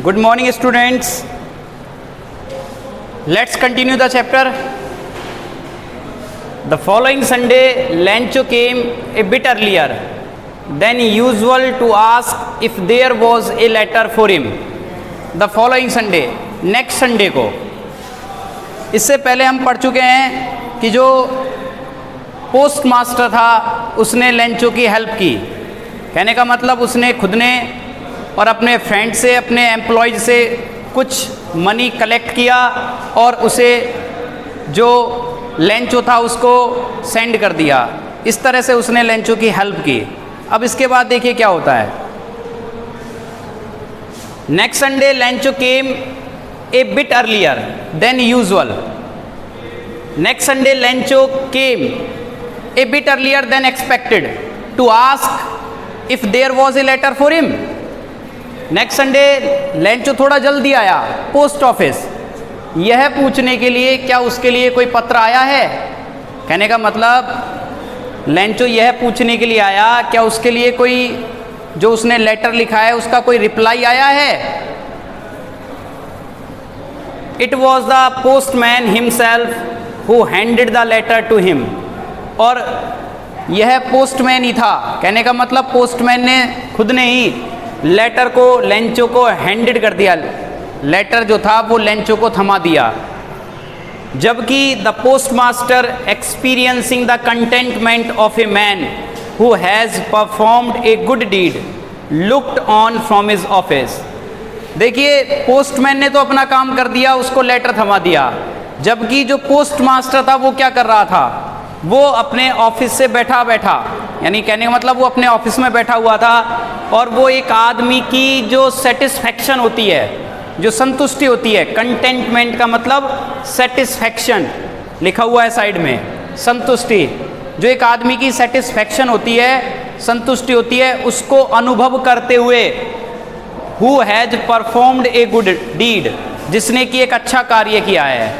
Good morning, students. Let's continue the chapter. The following Sunday, Lencho came a bit earlier than usual to ask if there was a letter for him. The following Sunday, next Sunday को, इससे पहले हम पढ़ चुके हैं कि जो post master था उसने लेंचो की हेल्प की। कहने का मतलब उसने खुद ने और अपने फ्रेंड से, अपने एम्प्लॉयज से कुछ मनी कलेक्ट किया और उसे जो लेंचो था उसको सेंड कर दिया। इस तरह से उसने लेंचो की हेल्प की। अब इसके बाद देखिए क्या होता है। Next Sunday Lencho came a bit earlier than usual. Next Sunday Lencho came a bit earlier than expected to ask if there was a letter for him. Next Sunday Lencho थोड़ा जल्दी आया पोस्ट ऑफिस, यह पूछने के लिए क्या उसके लिए कोई पत्र आया है। कहने का मतलब लेंचो यह पूछने के लिए आया क्या उसके लिए कोई जो उसने लेटर लिखा है उसका कोई रिप्लाई आया है। It was the postman himself who handed the letter to him. और यह पोस्टमैन ही था। कहने का मतलब पोस्टमैन ने खुद ने ही लेटर को लेंचो को हैंडेड कर दिया। लेटर जो था वो लेंचो को थमा दिया। जबकि the postmaster experiencing the contentment of a man who has performed a good deed looked on from his office. देखिए पोस्टमैन ने तो अपना काम कर दिया, उसको लेटर थमा दिया, जबकि जो पोस्टमास्टर था वो क्या कर रहा था, वो अपने ऑफिस से बैठा यानी कहने का मतलब वो अपने ऑफिस में बैठा हुआ था और वो एक आदमी की जो सेटिस्फैक्शन होती है, जो संतुष्टि होती है, कंटेंटमेंट का मतलब सेटिस्फैक्शन लिखा हुआ है साइड में, संतुष्टि, जो एक आदमी की सेटिस्फैक्शन होती है, संतुष्टि होती है, उसको अनुभव करते हुए who has performed a good deed, जिसने कि एक अच्छा कार्य किया है।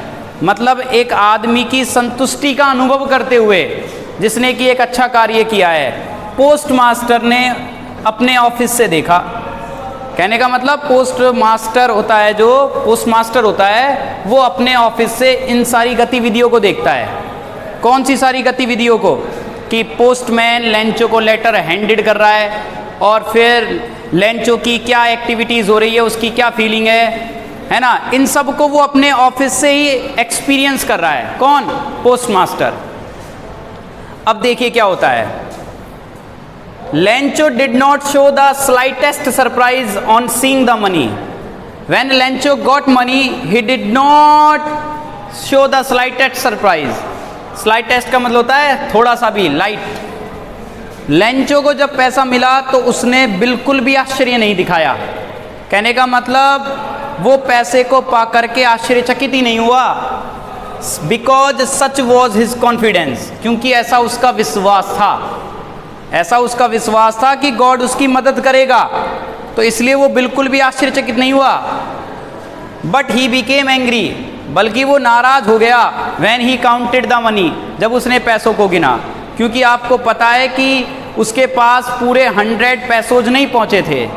मतलब एक आदमी की संतुष्टि का अनुभव करते हुए जिसने कि एक अच्छा कार्य किया है, पोस्ट मास्टर ने अपने ऑफिस से देखा। कहने का मतलब पोस्ट मास्टर होता है, जो पोस्ट मास्टर होता है वो अपने ऑफिस से इन सारी गतिविधियों को देखता है। कौन सी सारी गतिविधियों को, कि पोस्टमैन लेंचो को लेटर हैंडेड कर रहा है और फिर लेंचो की क्या एक्टिविटीज़ हो रही है, उसकी क्या फीलिंग है ना, इन सब को वो अपने ऑफिस से ही एक्सपीरियंस कर रहा है। कौन? Post master. अब देखिए क्या होता है। Lencho did not show the slightest surprise on seeing the money. When Lencho got money he did not show the slightest surprise. Slightest का मतलब होता है थोड़ा सा भी, लाइट। लेंचो को जब पैसा मिला तो उसने बिल्कुल भी आश्चर्य नहीं दिखाया। कहने का मतलब वो पैसे को पा करके आश्चर्यचकित ही नहीं हुआ। Because such was his confidence, क्योंकि ऐसा उसका विश्वास था, ऐसा उसका विश्वास था कि गॉड उसकी मदद करेगा, तो इसलिए वो बिल्कुल भी आश्चर्यचकित नहीं हुआ। बट ही बिकेम एंग्री, बल्कि वो नाराज हो गया। When he counted the money, जब उसने पैसों को गिना, क्योंकि आपको पता है कि उसके पास पूरे 100 पैसोज नहीं पहुँचे थे,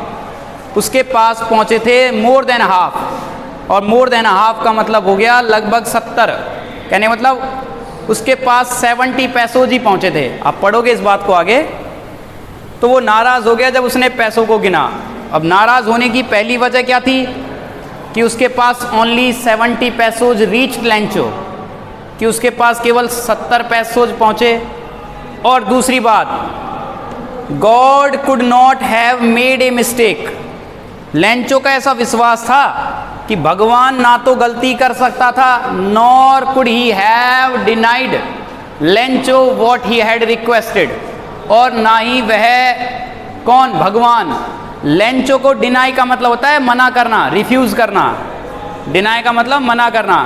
उसके पास पहुँचे थे मोर देन हाफ, और मोर देन हाफ का मतलब हो गया लगभग 70। कहने मतलब उसके पास 70 पैसोज ही पहुँचे थे। आप पढ़ोगे इस बात को आगे, तो वो नाराज़ हो गया जब उसने पैसों को गिना। अब नाराज़ होने की पहली वजह क्या थी, कि उसके पास ओनली 70 पैसोज रीच्ड लेंचो, कि उसके पास केवल 70 पैसोज पहुँचे। और दूसरी बात, God could not have made a mistake. Lencho का ऐसा विश्वास था कि भगवान ना तो गलती कर सकता था, nor could he have denied Lencho what he had requested, और ना ही वह, कौन? भगवान, लेंचो को डिनाई का मतलब होता है मना करना, रिफ्यूज़ करना। डिनाई का मतलब मना करना।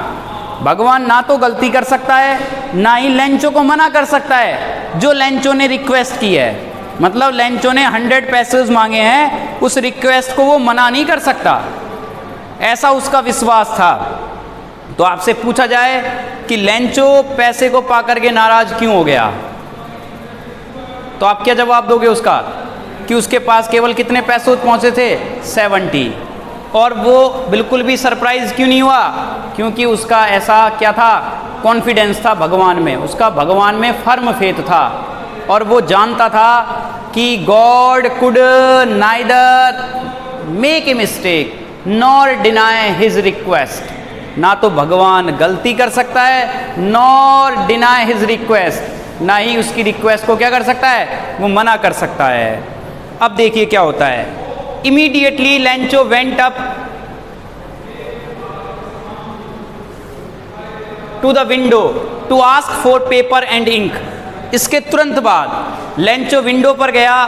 भगवान ना तो गलती कर सकता है, ना ही लेंचो को मना कर सकता है जो लेंचो ने रिक्वेस्ट की है। मतलब लेंचो ने 100 पैसेज मांगे हैं, उस रिक्वेस्ट को वो मना नहीं कर सकता, ऐसा उसका विश्वास था। तो आपसे पूछा जाए कि लेंचो पैसे को पाकर के नाराज क्यों हो गया, तो आप क्या जवाब दोगे उसका, कि उसके पास केवल कितने पैसे पहुंचे थे? 70। और वो बिल्कुल भी सरप्राइज क्यों नहीं हुआ? क्योंकि उसका ऐसा क्या था, कॉन्फिडेंस था भगवान में, उसका भगवान में फर्म फेथ था, और वो जानता था कि God could neither make a mistake nor deny his request. ना तो भगवान गलती कर सकता है, नॉर डिनाई हिज रिक्वेस्ट, ना ही उसकी रिक्वेस्ट को क्या कर सकता है, वो मना कर सकता है। अब देखिए क्या होता है। Immediately Lencho went up to the window to ask for paper and ink. इसके तुरंत बाद लैंचो विंडो पर गया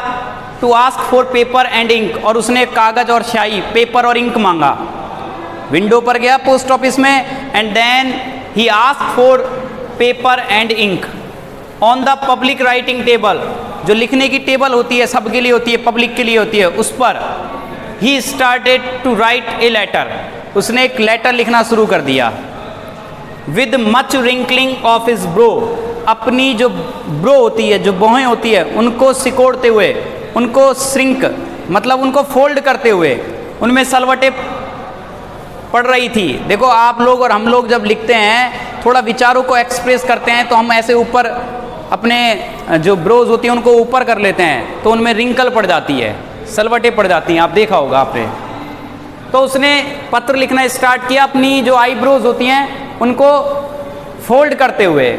to ask for paper and ink, और उसने कागज और स्याही, पेपर और इंक मांगा। विंडो पर गया पोस्ट ऑफिस में, and then he ask for paper and ink on the public writing table. जो लिखने की टेबल होती है, सबके लिए होती है, पब्लिक के लिए होती है, उस पर ही started to write a letter. उसने एक लेटर लिखना शुरू कर दिया। With much wrinkling of his brow, अपनी जो ब्रो होती है, जो भौहें होती है, उनको सिकोड़ते हुए, उनको श्रिंक मतलब उनको फोल्ड करते हुए, उनमें सलवटें पड़ रही थी। देखो आप लोग और हम लोग जब लिखते हैं, थोड़ा विचारों को एक्सप्रेस करते हैं, तो हम ऐसे ऊपर अपने जो ब्रोज होती हैं उनको ऊपर कर लेते हैं, तो उनमें रिंकल पड़ जाती है, सलवटें पड़ जाती हैं, आप देखा होगा आपने। तो उसने पत्र लिखना स्टार्ट किया, अपनी जो आईब्रोज होती हैं उनको फोल्ड करते हुए।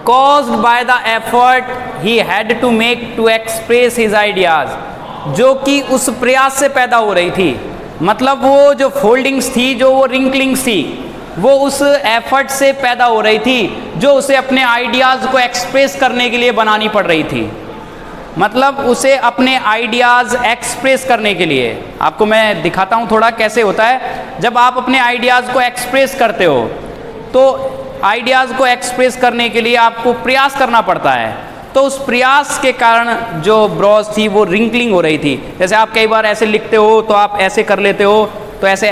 Caused by the effort he had to make to express his ideas, जो कि उस प्रयास से पैदा हो रही थी। मतलब वो जो फोल्डिंग्स थी, जो वो रिंकलिंग्स थी, वो उस एफर्ट से पैदा हो रही थी जो उसे अपने आइडियाज़ को एक्सप्रेस करने के लिए बनानी पड़ रही थी। मतलब उसे अपने आइडियाज़ एक्सप्रेस करने के लिए, आपको मैं दिखाता हूँ थोड़ा कैसे होता है। जब आप अपने आइडियाज़ को एक्सप्रेस करते हो, तो आइडियाज़ को एक्सप्रेस करने के लिए आपको प्रयास करना पड़ता है। तो उस प्रयास के कारण जो ब्रोज थी वो रिंकलिंग हो रही थी। जैसे आप कई बार ऐसे लिखते हो तो आप ऐसे कर लेते हो, तो ऐसे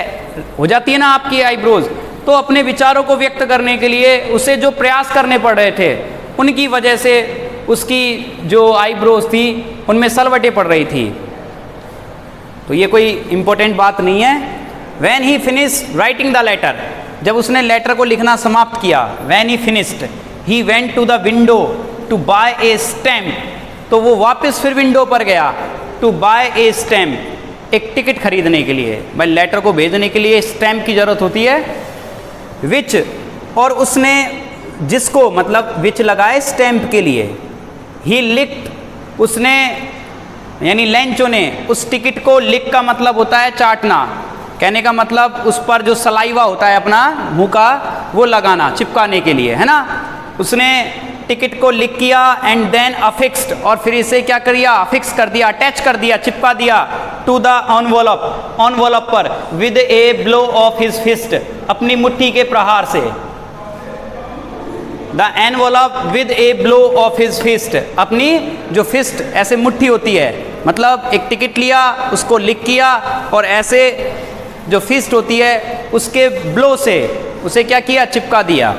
हो जाती है ना आपकी आईब्रोज। तो अपने विचारों को व्यक्त करने के लिए उसे जो प्रयास करने पड़ रहे थे, उनकी वजह से उसकी जो आईब्रोज थी उनमें सलवटें पड़ रही थी। तो ये कोई इम्पोर्टेंट बात नहीं है। When he finished writing the letter, जब उसने लेटर को लिखना समाप्त किया, when he finished he went to the window to buy a stamp, तो वो वापस फिर विंडो पर गया टू बाय ए स्टैम्प, एक टिकट खरीदने के लिए। भाई लेटर को भेजने के लिए स्टैम्प की ज़रूरत होती है। विच, और उसने जिसको मतलब विच लगाए स्टैम्प के लिए। ही लिक्ड, उसने यानी लैंचो ने उस टिकट को, लिक का मतलब होता है चाटना, कहने का मतलब उस पर जो सलाइवा होता है अपना मुंह का, वो लगाना, चिपकाने के लिए, है ना। उसने टिकट को लिख किया एंड देन अफिक्स्ड, और फिर इसे क्या कर दिया, अफिक्स कर दिया, अटैच कर दिया, चिपका दिया टू द एनवलप, एनवलप पर with a blow of his fist, अपनी मुट्ठी के प्रहार से। The envelope with a blow of his fist, अपनी जो फिस्ट ऐसे मुट्ठी होती है, मतलब एक टिकट लिया, उसको लिख किया, और ऐसे जो फिस्ट होती है उसके ब्लो से उसे क्या किया, चिपका दिया।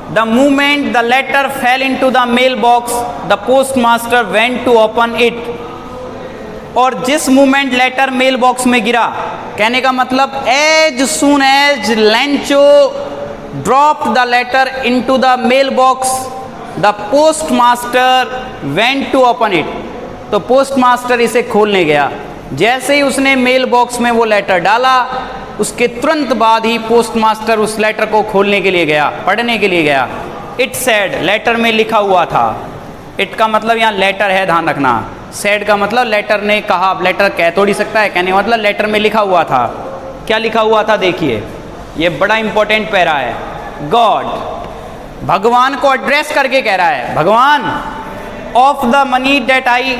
The moment the letter fell into the mailbox, the postmaster went to open it. और जिस मोमेंट लेटर मेल बॉक्स में गिरा, कहने का मतलब as soon as Lancho dropped the letter into the mailbox, the postmaster went to open it. तो postmaster इसे खोलने गया। जैसे ही उसने मेल बॉक्स में वो लेटर डाला, उसके तुरंत बाद ही पोस्टमास्टर उस लेटर को खोलने के लिए गया, पढ़ने के लिए गया। इट सेड, लेटर में लिखा हुआ था। इट का मतलब यहाँ लेटर है, ध्यान रखना। सेड का मतलब लेटर ने कहा, लेटर कह थोड़ी सकता है, कहने का मतलब लेटर में लिखा हुआ था। क्या लिखा हुआ था देखिए, ये बड़ा इंपॉर्टेंट पैरा है। गॉड, भगवान को एड्रेस करके कह रहा है, भगवान of the money that I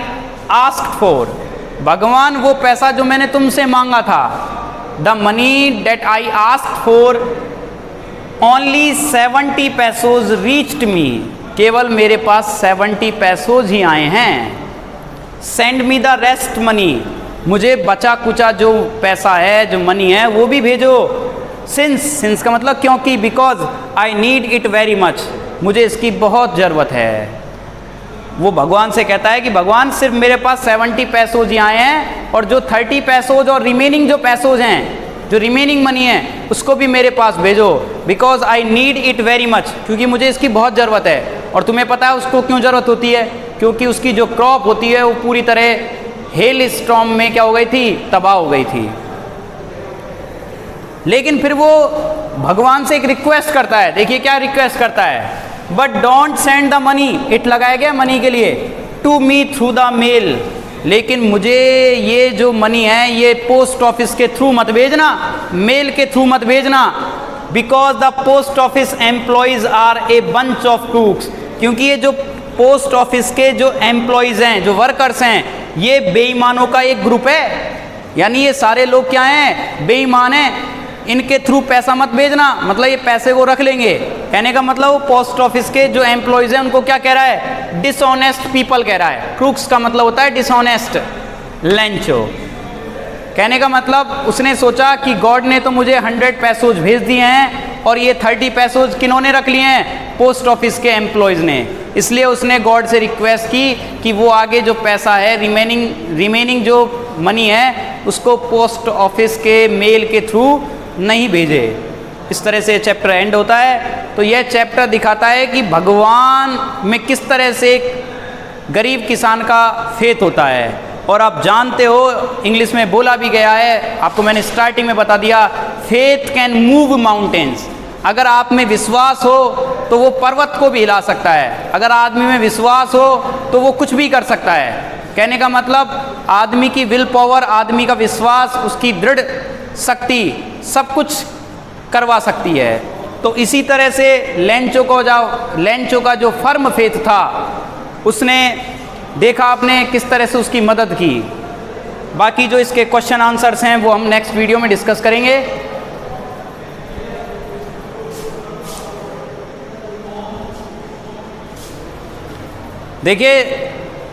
asked for, भगवान वो पैसा जो मैंने तुमसे मांगा था। The money that I asked for only 70 pesos reached me, केवल मेरे पास 70 पैसोज ही आए हैं। Send me the rest money, मुझे बचा कुचा जो पैसा है, जो मनी है, वो भी भेजो। सिंस का मतलब क्योंकि, because I need it very much, मुझे इसकी बहुत ज़रूरत है। वो भगवान से कहता है कि भगवान सिर्फ मेरे पास 70 पैसों जी आए हैं और जो 30 पैसोज और रिमेनिंग जो पैसोज हैं, जो रिमेनिंग मनी है, उसको भी मेरे पास भेजो, because I need it very much, क्योंकि मुझे इसकी बहुत ज़रूरत है। और तुम्हें पता है उसको क्यों ज़रूरत होती है? क्योंकि उसकी जो क्रॉप होती है वो पूरी तरह हेल स्टॉर्म में क्या हो गई थी? तबाह हो गई थी। लेकिन फिर वो भगवान से एक रिक्वेस्ट करता है, देखिए क्या रिक्वेस्ट करता है, but don't send the money, it लगाया गया मनी के लिए, to me through the mail, लेकिन मुझे ये जो मनी है ये पोस्ट ऑफिस के थ्रू मत भेजना, मेल के थ्रू मत भेजना, because the post office employees are a bunch of crooks, क्योंकि ये जो पोस्ट ऑफिस के जो एम्प्लॉयज हैं, जो वर्कर्स हैं, ये बेईमानों का एक ग्रुप है। यानी ये सारे लोग क्या हैं? बेईमान हैं। इनके थ्रू पैसा मत भेजना, मतलब ये पैसे को रख लेंगे। कहने का मतलब वो पोस्ट ऑफिस के जो एम्प्लॉयज हैं उनको क्या कह रहा है? डिसऑनेस्ट पीपल कह रहा है। क्रूक्स का मतलब होता है डिसऑनेस्ट, लेंचो। कहने का मतलब उसने सोचा कि गॉड ने तो मुझे 100 पैसोज भेज दिए हैं और ये 30 पैसोज किन्होंने रख लिए हैं? पोस्ट ऑफिस के एम्प्लॉयज ने। इसलिए उसने गॉड से रिक्वेस्ट की कि वो आगे जो पैसा है, रिमेनिंग जो मनी है, उसको पोस्ट ऑफिस के मेल के थ्रू नहीं भेजे। इस तरह से चैप्टर एंड होता है। तो यह चैप्टर दिखाता है कि भगवान में किस तरह से एक गरीब किसान का फेथ होता है। और आप जानते हो इंग्लिश में बोला भी गया है, आपको मैंने स्टार्टिंग में बता दिया, फेथ कैन मूव माउंटेन्स। अगर आप में विश्वास हो तो वो पर्वत को भी हिला सकता है। अगर आदमी में विश्वास हो तो वो कुछ भी कर सकता है। कहने का मतलब आदमी की विल पावर, आदमी का विश्वास, उसकी दृढ़ शक्ति सब कुछ करवा सकती है। तो इसी तरह से लेंचो का जो फर्म फेथ था, उसने देखा आपने किस तरह से उसकी मदद की। बाकी जो इसके क्वेश्चन आंसर्स हैं वो हम नेक्स्ट वीडियो में डिस्कस करेंगे। देखिए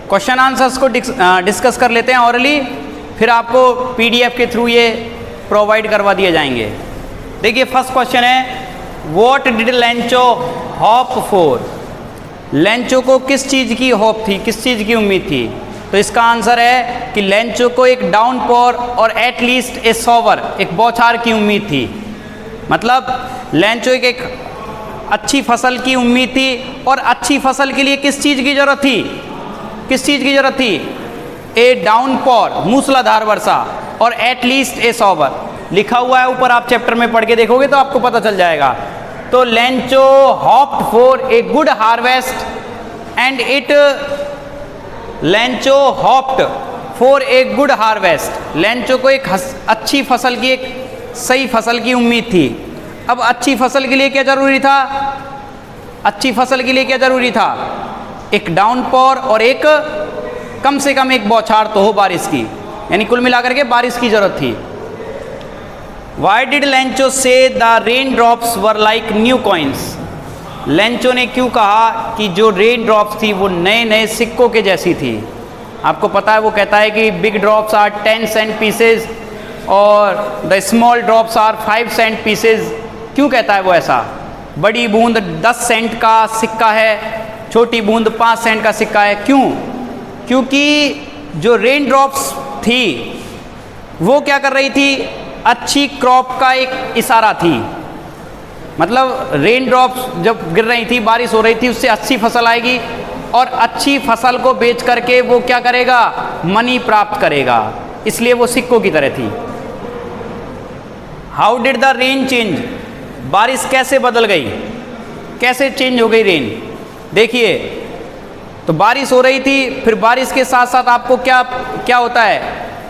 क्वेश्चन आंसर्स को डिस्कस कर लेते हैं ऑरली, फिर आपको पीडीएफ के थ्रू ये प्रोवाइड करवा दिए जाएंगे। देखिए फर्स्ट क्वेश्चन है, what did Lencho hope for? Lencho को किस चीज़ की होप थी, किस चीज़ की उम्मीद थी? तो इसका आंसर है कि लेंचो को एक डाउनपोर और एटलीस्ट ए शॉवर, एक बौछार की उम्मीद थी। मतलब लेंचो एक अच्छी फसल की उम्मीद थी। और अच्छी फसल के लिए किस चीज़ की ज़रूरत थी? किस चीज़ की ज़रूरत थी? ए डाउनपोर, मूसलाधार वर्षा, और एटलीस्ट ए शॉवर लिखा हुआ है ऊपर, आप चैप्टर में पढ़ के देखोगे तो आपको पता चल जाएगा। तो Lencho hopped for a good harvest and Lencho hopped for a good harvest. Lencho को एक अच्छी फसल की, एक सही फसल की उम्मीद थी। अब अच्छी फसल के लिए क्या जरूरी था? अच्छी फसल के लिए क्या जरूरी था? एक डाउनपोर और एक कम से कम एक बौछार तो हो बारिश की, यानी कुल मिलाकर के बारिश की जरूरत थी। Why did लेंचो से the rain drops were like new coins? Lencho ने क्यों कहा कि जो रेन ड्रॉप्स थी वो नए नए सिक्कों के जैसी थी? आपको पता है वो कहता है कि big drops are 10 cent pieces और the small drops are 5 cent pieces. क्यों कहता है वो ऐसा? बड़ी बूंद 10 सेंट का सिक्का है, छोटी बूंद 5 सेंट का सिक्का है। क्यों? क्योंकि जो रेन ड्रॉप्स थी वो क्या कर रही थी? अच्छी क्रॉप का एक इशारा थी। मतलब रेन ड्रॉप्स जब गिर रही थी, बारिश हो रही थी, उससे अच्छी फसल आएगी और अच्छी फसल को बेच करके वो क्या करेगा? मनी प्राप्त करेगा। इसलिए वो सिक्कों की तरह थी। How did the rain change? बारिश कैसे बदल गई, कैसे चेंज हो गई रेन? देखिए तो बारिश हो रही थी, फिर बारिश के साथ साथ आपको क्या क्या होता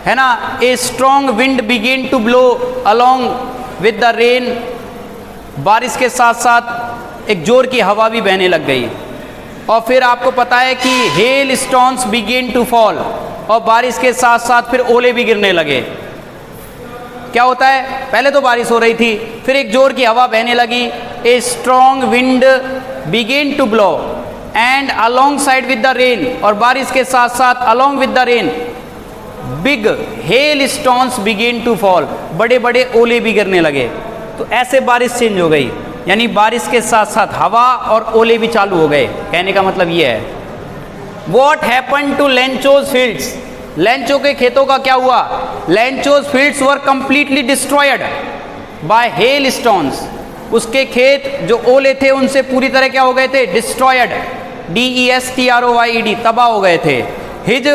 है ना? A strong wind begin to blow along with the rain. बारिश के साथ साथ एक जोर की हवा भी बहने लग गई। और फिर आपको पता है कि hail stones begin to fall, और बारिश के साथ साथ फिर ओले भी गिरने लगे। क्या होता है? पहले तो बारिश हो रही थी, फिर एक जोर की हवा बहने लगी। A strong wind begin to blow and alongside with the rain, और बारिश के साथ साथ along with the rain big hail stones begin to fall, बड़े बड़े ओले भी गिरने लगे। तो ऐसे बारिश चेंज हो गई, यानी बारिश के साथ साथ हवा और ओले भी चालू हो गए। कहने का मतलब ये है। What happen to Lencho's fields? Lencho के खेतों का क्या हुआ? Lencho's fields were completely destroyed by hail stones. उसके खेत जो ओले थे उनसे पूरी तरह क्या हो गए थे? डिस्ट्रॉयड, DESTROYED, तबाह हो गए थे। हिज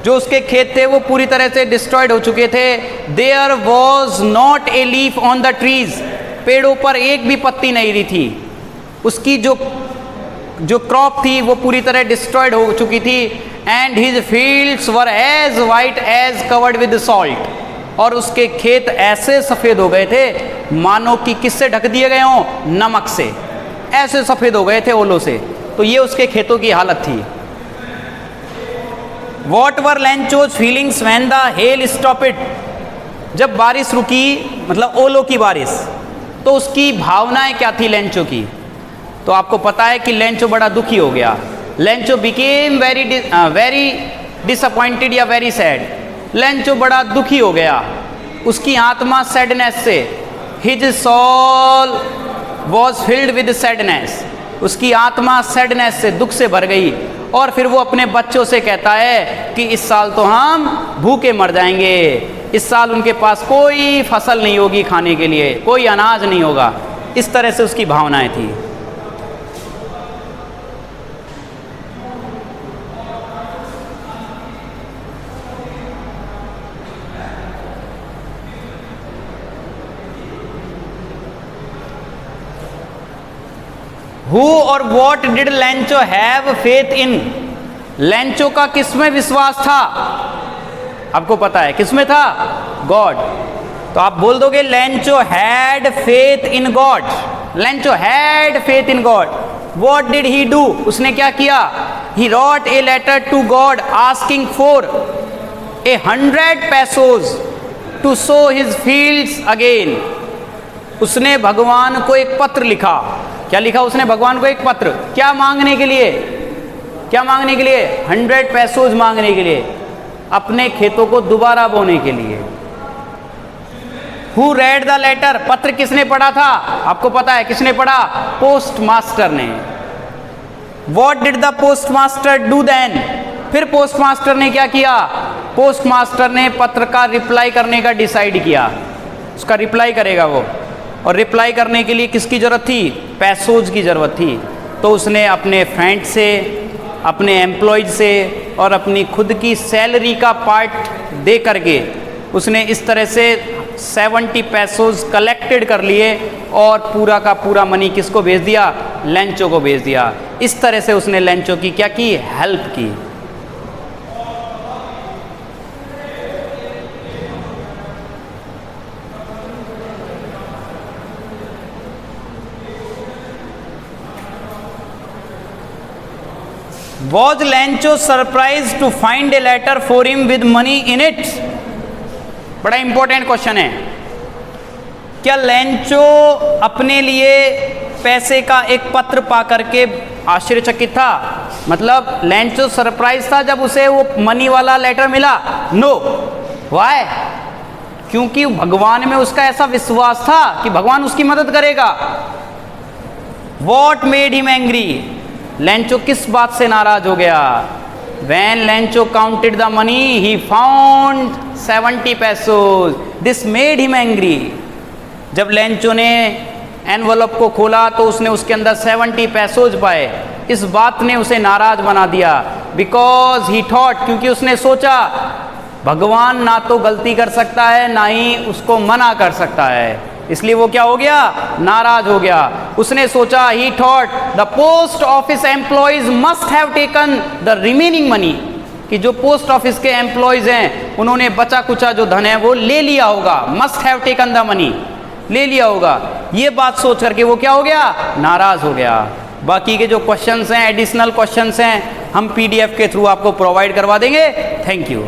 जो उसके खेत थे वो पूरी तरह से डिस्ट्रॉयड हो चुके थे। There was not a leaf on the trees, पेड़ों पर एक भी पत्ती नहीं रही थी। उसकी जो क्रॉप थी वो पूरी तरह डिस्ट्रॉयड हो चुकी थी। And his fields were as white as covered with salt, और उसके खेत ऐसे सफ़ेद हो गए थे मानो कि किससे ढक दिए गए हों? नमक से, ऐसे सफ़ेद हो गए थे ओलों से। तो ये उसके खेतों की हालत थी। What were Lencho's feelings when the hail stopped, जब बारिश रुकी, मतलब ओलों की बारिश, तो उसकी भावनाएं क्या थी लेंचो की? तो आपको पता है कि लेंचो बड़ा दुखी हो गया। लेंचो बिकेम वेरी डिसअपॉइंटेड या वेरी सैड। लेंचो बड़ा दुखी हो गया, उसकी आत्मा सैडनेस से, his soul was filled with sadness, उसकी आत्मा सैडनेस से, दुख से भर गई। और फिर वो अपने बच्चों से कहता है कि इस साल तो हम भूखे मर जाएंगे, इस साल उनके पास कोई फसल नहीं होगी खाने के लिए, कोई अनाज नहीं होगा। इस तरह से उसकी भावनाएं थी। Who or what did Lencho have faith in? Lencho का किसमें विश्वास था? आपको पता है किसमें था? गॉड। तो आप बोल दोगे Lencho had faith in God. Lencho had faith in God. What did he do? उसने क्या किया? He wrote a letter to God asking for 100 pesos to sow his fields again. उसने भगवान को एक पत्र लिखा। क्या लिखा उसने भगवान को? एक पत्र। क्या मांगने के लिए? क्या मांगने के लिए? 100 pesos मांगने के लिए, अपने खेतों को दोबारा बोने के लिए। Who read the letter? पत्र किसने पढ़ा था? आपको पता है किसने पढ़ा? पोस्ट मास्टर ने। What did the postmaster do then? फिर पोस्ट मास्टर ने क्या किया? पोस्ट मास्टर ने पत्र का रिप्लाई करने का डिसाइड किया। उसका रिप्लाई करेगा वो, और रिप्लाई करने के लिए किसकी ज़रूरत थी? पैसोज की ज़रूरत थी। तो उसने अपने फ्रेंड से, अपने एम्प्लॉयज से और अपनी खुद की सैलरी का पार्ट दे करके उसने इस तरह से 70 pesos कलेक्टेड कर लिए और पूरा का पूरा मनी किसको भेज दिया? लेंचो को भेज दिया। इस तरह से उसने लेंचो की क्या की? हेल्प की। Was Lencho surprised to find a letter for him with money in it? बड़ा इंपॉर्टेंट क्वेश्चन है। क्या लेंचो अपने लिए पैसे का एक पत्र पा करके आश्चर्यचकित था? मतलब लेंचो सरप्राइज था जब उसे वो मनी वाला लेटर मिला? नो। व्हाई? क्योंकि भगवान में उसका ऐसा विश्वास था कि भगवान उसकी मदद करेगा। What made him angry? Lencho किस बात से नाराज हो गया? When Lencho counted the money, he found 70 pesos. This made him angry. जब लेंचो ने एनवलप को खोला तो उसने उसके अंदर 70 pesos पाए। इस बात ने उसे नाराज बना दिया। Because he thought, क्योंकि उसने सोचा भगवान ना तो गलती कर सकता है ना ही उसको मना कर सकता है, इसलिए वो क्या हो गया? नाराज हो गया। उसने सोचा, ही thought the post office employees must have taken the remaining money, कि जो पोस्ट ऑफिस के एम्प्लॉयज हैं उन्होंने बचा कुचा जो धन है वो ले लिया होगा। Must have taken the money, ले लिया होगा। ये बात सोच करके वो क्या हो गया? नाराज हो गया। बाकी के जो क्वेश्चंस हैं, एडिशनल क्वेश्चंस हैं, हम PDF के थ्रू आपको प्रोवाइड करवा देंगे। Thank you.